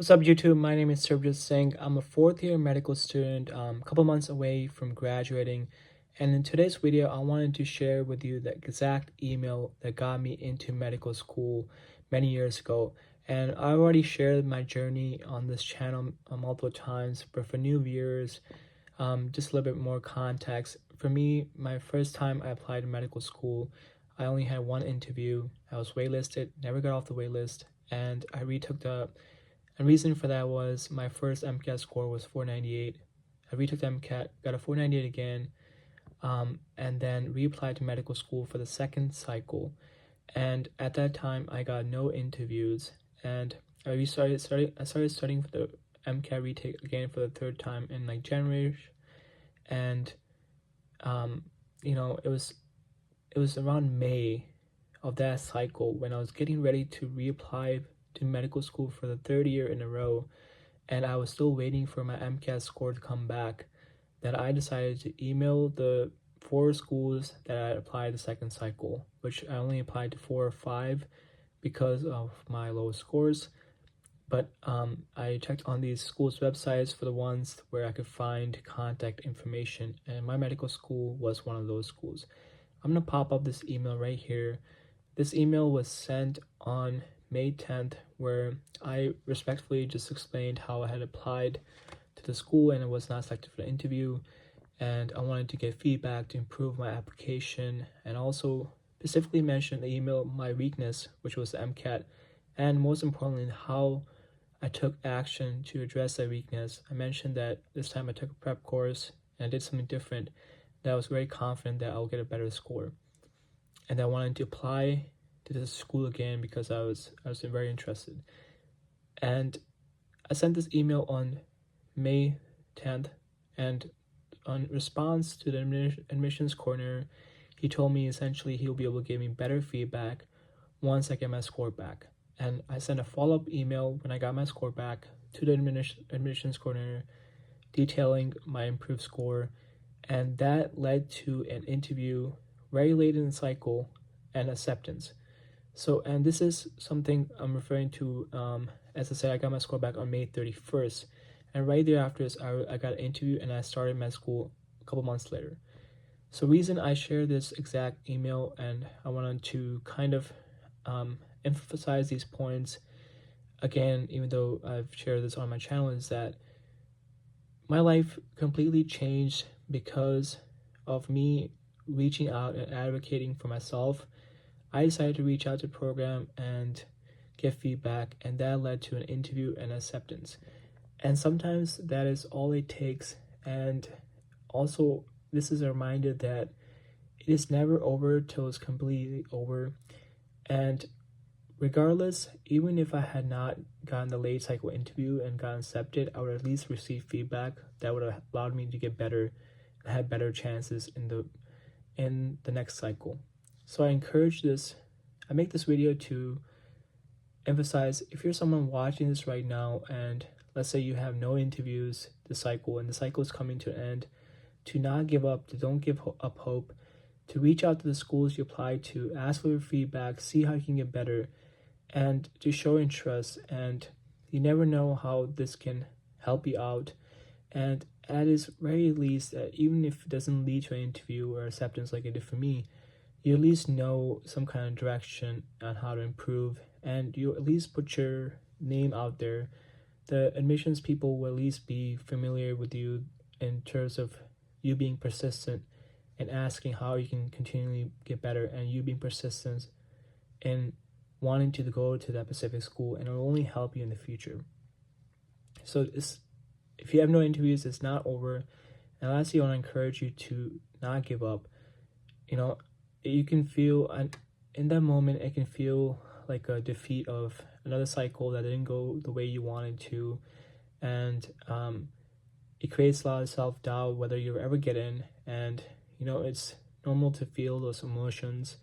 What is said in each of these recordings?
What's up, YouTube? My name is Surbjit Singh. I'm a fourth year medical student, a couple months away from graduating. And in today's video, I wanted to share with you the exact email that got me into medical school many years ago. And I already shared my journey on this channel multiple times, but for new viewers, just a little bit more context. For me, my first time I applied to medical school, I only had one interview. I was waitlisted, never got off the waitlist, and I retook the and reason for that was my first MCAT score was 498. I retook the MCAT, got a 498 again, and then reapplied to medical school for the second cycle. And at that time, I got no interviews, and I started studying for the MCAT retake again for the third time in like January, and um, it was around May of that cycle when I was getting ready to reapply to medical school for the third year in a row, and I was still waiting for my MCAT score to come back, that I decided to email the 4 schools that I applied the second cycle, which I only applied to 4 or 5 because of my low scores. But I checked on these schools' websites for the ones where I could find contact information, and my medical school was one of those schools. I'm gonna pop up this email right here. This email was sent on May 10th, where I respectfully just explained how I had applied to the school and I was not selected for the interview, and I wanted to get feedback to improve my application, and also specifically mention in the email my weakness, which was the MCAT, and most importantly, how I took action to address that weakness. I mentioned that this time I took a prep course and I did something different, that I was very confident that I'll get a better score, and I wanted to apply to this school again because I was very interested. And I sent this email on May 10th, and on response to the admissions coordinator, he told me essentially he'll be able to give me better feedback once I get my score back. And I sent a follow-up email when I got my score back to the admissions coordinator detailing my improved score, and that led to an interview very late in the cycle and acceptance. So, and this is something I'm referring to, as I said, I got my score back on May 31st, and right thereafter, I got an interview and I started med school a couple months later. So, reason I share this exact email and I wanted to kind of emphasize these points again, even though I've shared this on my channel, is that my life completely changed because of me reaching out and advocating for myself. I decided to reach out to the program and get feedback, and that led to an interview and acceptance. And sometimes that is all it takes. And also, this is a reminder that it is never over till it's completely over. And regardless, even if I had not gotten the late cycle interview and gotten accepted, I would at least receive feedback that would have allowed me to get better and have better chances in the next cycle. So I make this video to emphasize, if you're someone watching this right now and let's say you have no interviews this cycle and the cycle is coming to an end, to not give up, to don't give up hope, to reach out to the schools you apply to, ask for feedback, see how you can get better, and to show interest. And you never know how this can help you out. And at its very least, even if it doesn't lead to an interview or acceptance like it did for me, you at least know some kind of direction on how to improve, and you at least put your name out there. The admissions people will at least be familiar with you in terms of you being persistent and asking how you can continually get better, and you being persistent in wanting to go to that specific school, and it will only help you in the future. So if you have no interviews, it's not over. And lastly, I want to encourage you to not give up. You can feel, in that moment, it can feel like a defeat of another cycle that didn't go the way you wanted to, and it creates a lot of self-doubt whether you'll ever get in. And it's normal to feel those emotions,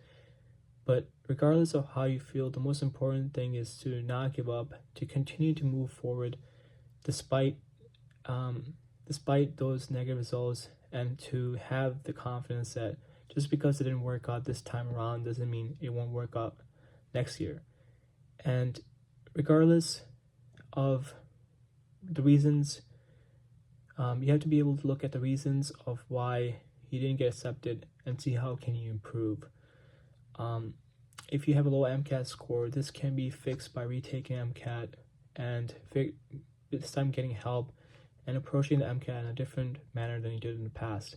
but regardless of how you feel, the most important thing is to not give up, to continue to move forward despite those negative results, and to have the confidence that just because it didn't work out this time around doesn't mean it won't work out next year. And regardless of the reasons. You have to be able to look at the reasons of why you didn't get accepted and see how can you improve. If you have a low MCAT score, this can be fixed by retaking MCAT and this time getting help and approaching the MCAT in a different manner than you did in the past.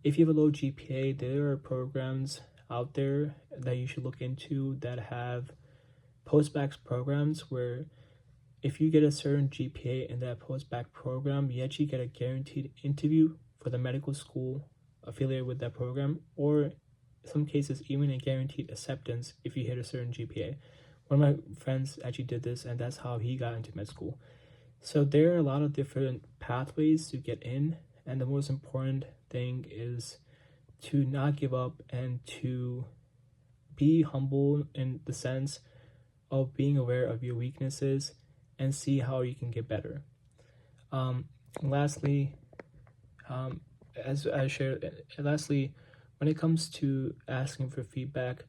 If you have a low GPA, there are programs out there that you should look into that have post-bac programs where if you get a certain GPA in that post-bac program, you actually get a guaranteed interview for the medical school affiliated with that program, or in some cases even a guaranteed acceptance if you hit a certain GPA. One of my friends actually did this, and that's how he got into med school. So there are a lot of different pathways to get in, and the most important thing is to not give up and to be humble in the sense of being aware of your weaknesses and see how you can get better. Lastly, as I shared, when it comes to asking for feedback,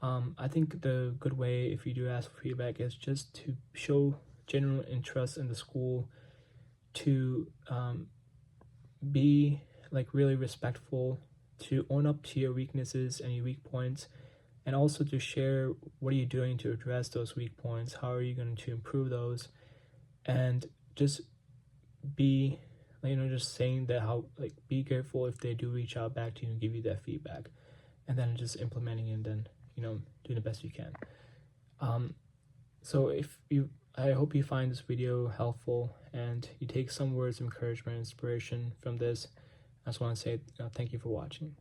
I think the good way if you do ask for feedback is just to show genuine interest in the school, to be like really respectful, to own up to your weaknesses and your weak points, and also to share what are you doing to address those weak points, how are you going to improve those, and just be just saying that how be grateful if they do reach out back to you and give you that feedback, and then just implementing it and then doing the best you can. So I hope you find this video helpful and you take some words of encouragement, inspiration from this. I just want to say thank you for watching.